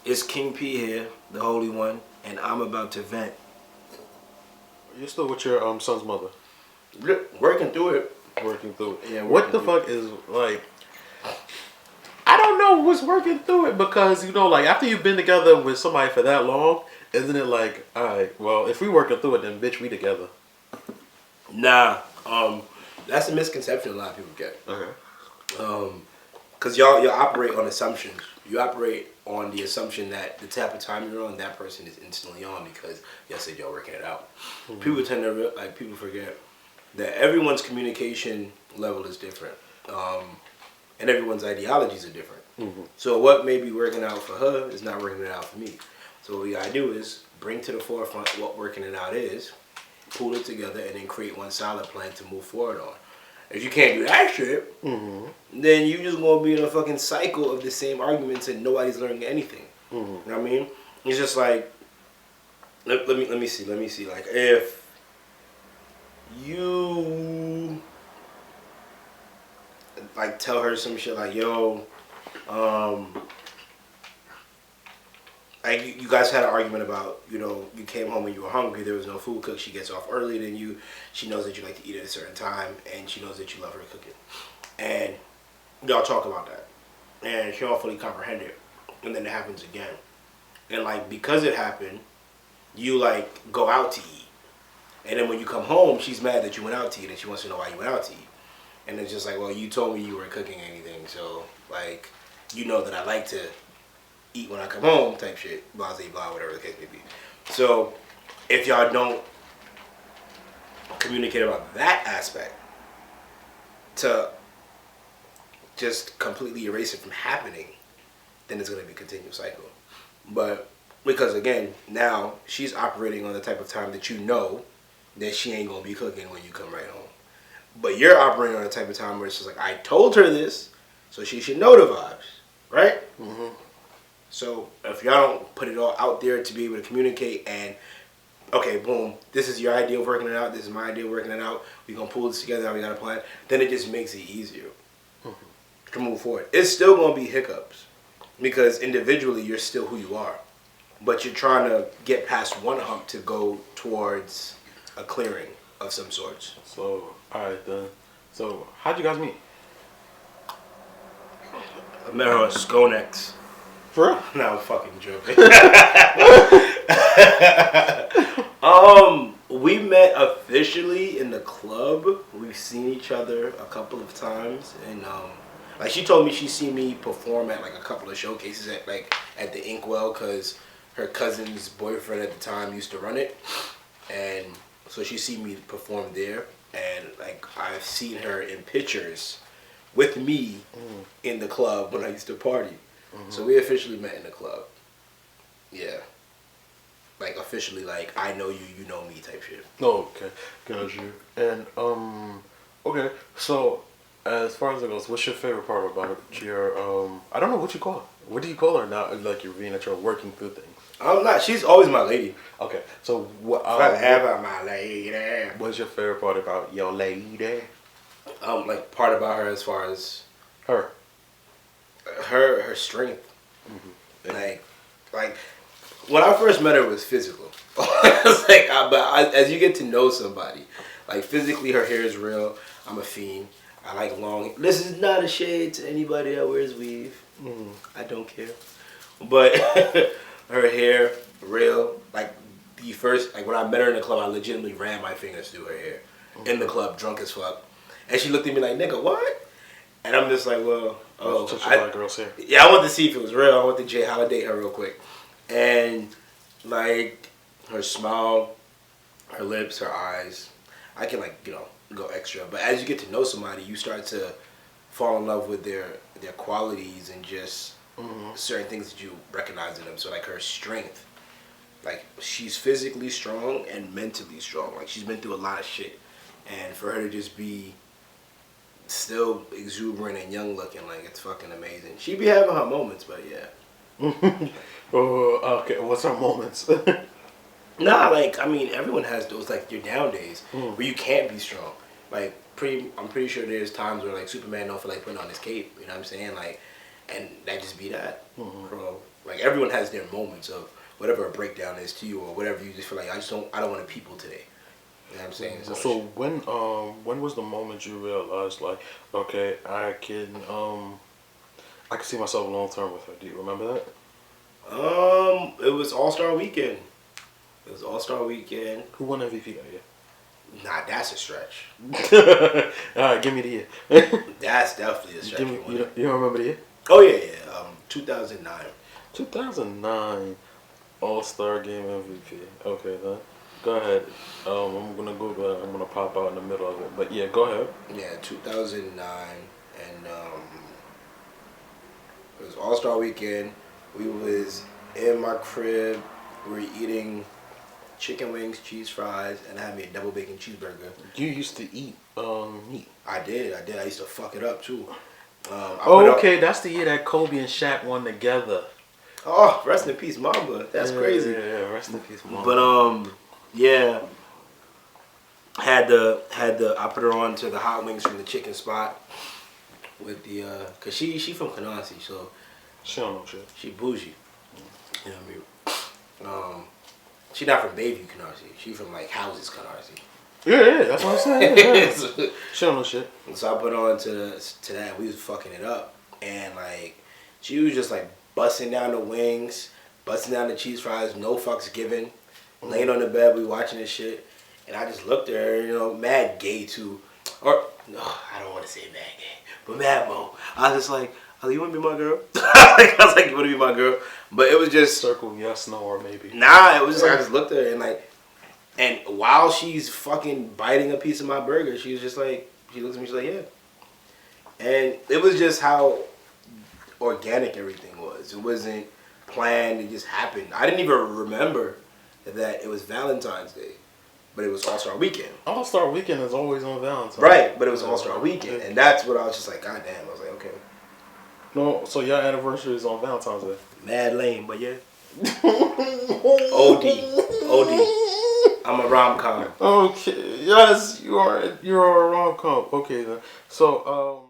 It's King P here, the Holy One, and I'm about to vent. You're still with your son's mother, Working through it. working through it. Yeah, What working the through fuck is like? I don't know what's working through it because like after you've been together with somebody for that long, isn't it like, all right, well, if we working through it, then bitch, we together. Nah, that's a misconception a lot of people get. Okay. Cause y'all operate on assumptions. You operate on the assumption that the type of time you're on, that person is instantly on because y'all said y'all working it out. Mm-hmm. People tend to people forget that everyone's communication level is different, and everyone's ideologies are different. Mm-hmm. So what may be working out for her is not working it out for me. So what we gotta do is bring to the forefront what working it out is, pull it together, and then create one solid plan to move forward on. If you can't do that shit, then you just gonna be in a fucking cycle of the same arguments and nobody's learning anything. You know what I mean? It's just like, let me see. Like if you like tell her some shit like, yo, like you guys had an argument about, you came home when you were hungry, there was no food cooked, she gets off earlier than you, she knows that you like to eat at a certain time, and she knows that you love her cooking. And y'all talk about that. And she don't fully comprehend it. And then it happens again. And like because it happened, you like go out to eat. And then when you come home, she's mad that you went out to eat and she wants to know why you went out to eat. And it's just like, well, you told me you weren't cooking anything, so like you know that I like to eat when I come home type shit, blah, blah, blah, whatever the case may be. So if y'all don't communicate about that aspect to just completely erase it from happening, then it's going to be a continual cycle. But because again, now she's operating on the type of time that you know that she ain't going to be cooking when you come right home. But you're operating on the type of time where it's just like, I told her this, so she should know the vibes, right? Mm-hmm. So if y'all don't put it all out there to be able to communicate and, okay, boom, this is your idea of working it out, this is my idea of working it out, we're going to pull this together, now we got a plan, then it just makes it easier to move forward. It's still going to be hiccups because individually you're still who you are. But you're trying to get past one hump to go towards a clearing of some sorts. So, alright then. So, how'd you guys meet? I met her on Skonex. For real? No, I'm fucking joking. We met officially in the club. We've seen each other a couple of times, and like she told me she's seen me perform at like a couple of showcases at the Inkwell because her cousin's boyfriend at the time used to run it, and so she's seen me perform there, and like I've seen her in pictures with me in the club when I used to party. So we officially met in the club. Yeah. Like officially, like I know you, you know me type shit. Oh, okay. Got you. And okay. So as far as it goes, what's your favorite part about your I don't know what you call her. What do you call her now? Like you're being that you're working through things. I'm not. She's always my lady. Okay. So what? Forever my lady. What's your favorite part about your lady? Like part about her as far as her strength. Like when I first met her, it was physical. It's like, as you get to know somebody, like physically, her hair is real. I'm a fiend. I like long. This is not a shade to anybody that wears weave. I don't care. But her hair, real. Like when I met her in the club, I legitimately ran my fingers through her hair in the club, drunk as fuck. And she looked at me like, nigga, what? And I'm just like, well, girl's hair. Yeah, I wanted to see if it was real. I wanted to Jay Holiday her real quick. And like her smile, her lips, her eyes, I can go extra. But as you get to know somebody, you start to fall in love with their qualities and just certain things that you recognize in them. So like her strength, like she's physically strong and mentally strong. Like she's been through a lot of shit, and for her to just be still exuberant and young looking, like it's fucking amazing. She be having her moments, but yeah. Okay, what's her moments? Nah, like I mean, everyone has those like your down days where you can't be strong. Like I'm pretty sure there's times where like Superman don't feel like putting on his cape. You know what I'm saying? Like, and that just be that, bro. Like everyone has their moments of whatever a breakdown is to you, or whatever you just feel like I don't want to people today. You know what I'm saying? So when was the moment you realized like, okay, I can see myself long term with her. Do you remember that? It was All Star Weekend. It was All Star Weekend. Who won MVP that year? Nah, that's a stretch. All right, give me the year. That's definitely a stretch. Give me, you don't remember the year? Oh yeah. 2009. 2009 All Star Game MVP. Okay, then go ahead. I'm gonna Google it. I'm gonna pop out in the middle of it. But yeah, go ahead. Yeah, 2009, and it was All Star Weekend. We was in my crib. We were eating chicken wings, cheese fries, and I had me a double bacon cheeseburger. You used to eat meat. I did. I used to fuck it up too. Okay, that's the year that Kobe and Shaq won together. Oh, rest in peace, Mamba. That's crazy. Yeah, rest in peace, Mamba. But yeah. Had the I put her on to the hot wings from the chicken spot with the cause she from Canarsie, so she don't know shit. she bougie. You know what I mean? She not from Bayview, Canarsie. She from like Houses, Canarsie. Yeah, that's what I'm saying. Yeah. She don't know shit. So I put on to that. We was fucking it up, and like she was just like busting down the wings, busting down the cheese fries, no fucks given. Laying on the bed, we watching this shit, and I just looked at her, you know, mad gay too, or no, I don't want to say mad gay, but mad mo. I was just like, oh, you want to be my girl? I was like, you want to be my girl? But it was just circle yes, no, or maybe. Nah, it was just I just looked at her and like. And while she's fucking biting a piece of my burger, she was just like, she looks at me, she's like, yeah. And it was just how organic everything was. It wasn't planned, it just happened. I didn't even remember that it was Valentine's Day, but it was All-Star Weekend. All-Star Weekend is always on Valentine's. Right, but it was All-Star Weekend. And that's what I was just like, God damn. I was like, okay. No, so your anniversary is on Valentine's Day. Mad lame, but yeah. OD. I'm a rom-com. Okay, yes, you're a rom-com. Okay then. So